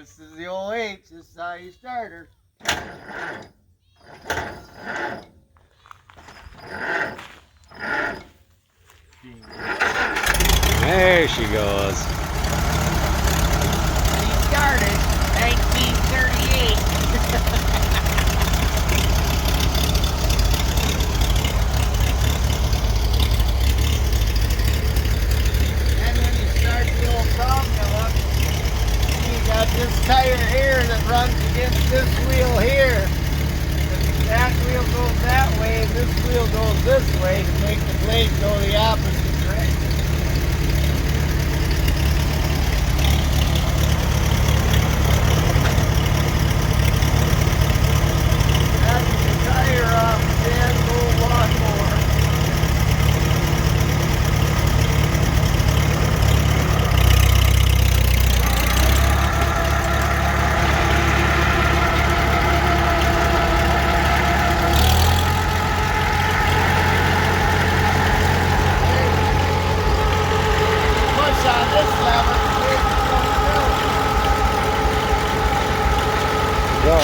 This is the old H. This is how you start her. There she goes. He started 1938. And when you start the old sawmill up, you got this tire here that runs against this wheel here. And that wheel goes that way, and this wheel goes this way to make the blade go the opposite direction. After the tire off, then we'll walk more. Push on this lever, it's going to go. Go.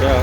Yeah.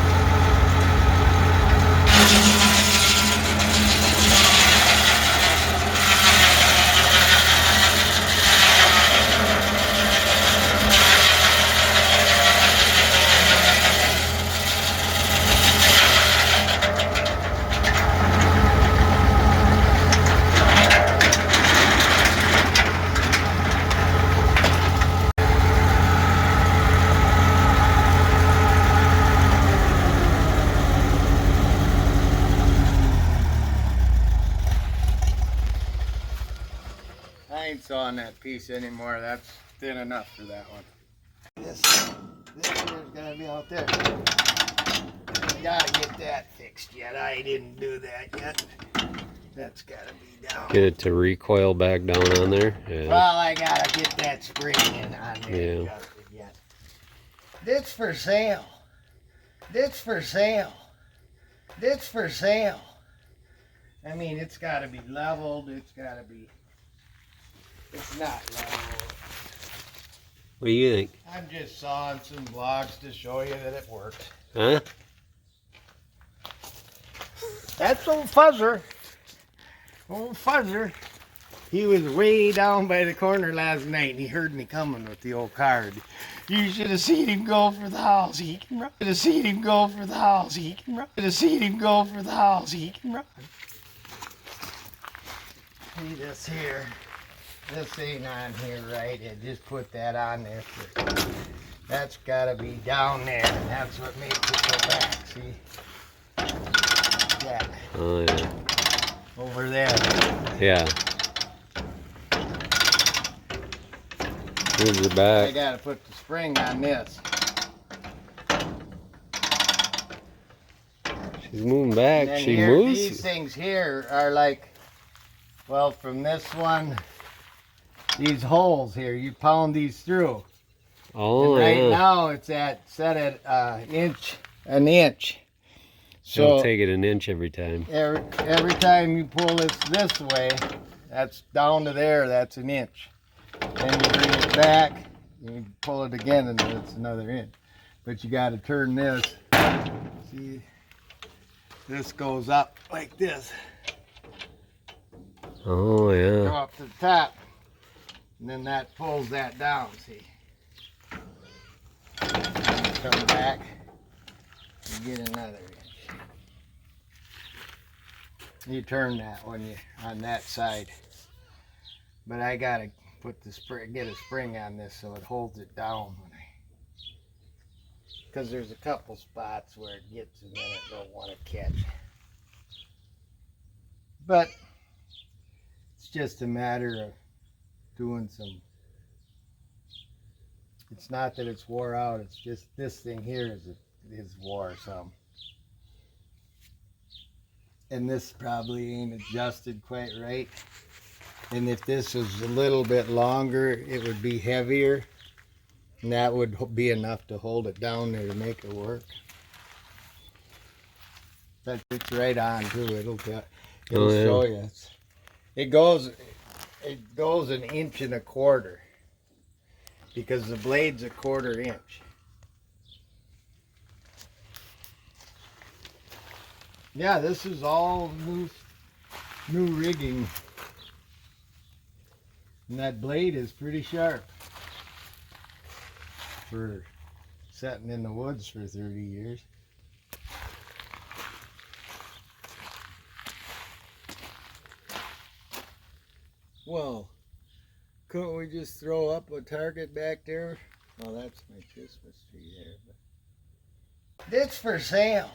I ain't sawing that piece anymore. That's thin enough for that one. This here's gonna be out there. I gotta get that fixed yet. I didn't do that yet. That's gotta be down. Get it to recoil back down on there. Yeah. Well, I gotta get that spring in on there. Yeah. Adjusted yet. This for sale. This for sale. This for sale. I mean, it's gotta be leveled. It's gotta be. It's not leveled. What do you think? I'm just sawing some blocks to show you that it works. Huh? That's old Fuzzer. Old Fuzzer. He was way down by the corner last night and he heard me coming with the old card. You should have seen him go for the house. He can run. You should have seen him go for the house. He can run. You should have seen him go for the house. He can run. See this here. This ain't on here right. I just put that on there. That's gotta be down there, and that's what makes it go back. See? Yeah. Oh yeah. Over there. Yeah. Here's the I back. gotta put the spring on this. She's moving back. And then She here, moves. these things here are like, well, from this one, these holes here, you pound these through. Oh, And right yeah. now it's set at an inch. She'll So take it an inch every time. every time you pull this way, that's down to there, that's an inch. Then you bring it back, you pull it again, and then it's another inch. But you got to turn this. See, this goes up like this. Oh, Go yeah. up to the top, and then that pulls that down. See. Come back, you get another inch. You turn that when you on that side. But I gotta put the spring, get a spring on this so it holds it down when because there's a couple spots where it gets and then it don't want to catch. But it's just a matter of doing some. It's not that it's wore out. It's just this thing here is wore some. And this probably ain't adjusted quite right. And if this was a little bit longer, it would be heavier. And that would be enough to hold it down there to make it work. But it's right on too. It'll Oh, yeah. show you. It goes an inch and a quarter because the blade's a quarter inch. Yeah, this is all new rigging. And that blade is pretty sharp for sitting in the woods for 30 years. Well, couldn't we just throw up a target back there? Well, that's my Christmas tree there. But it's for sale.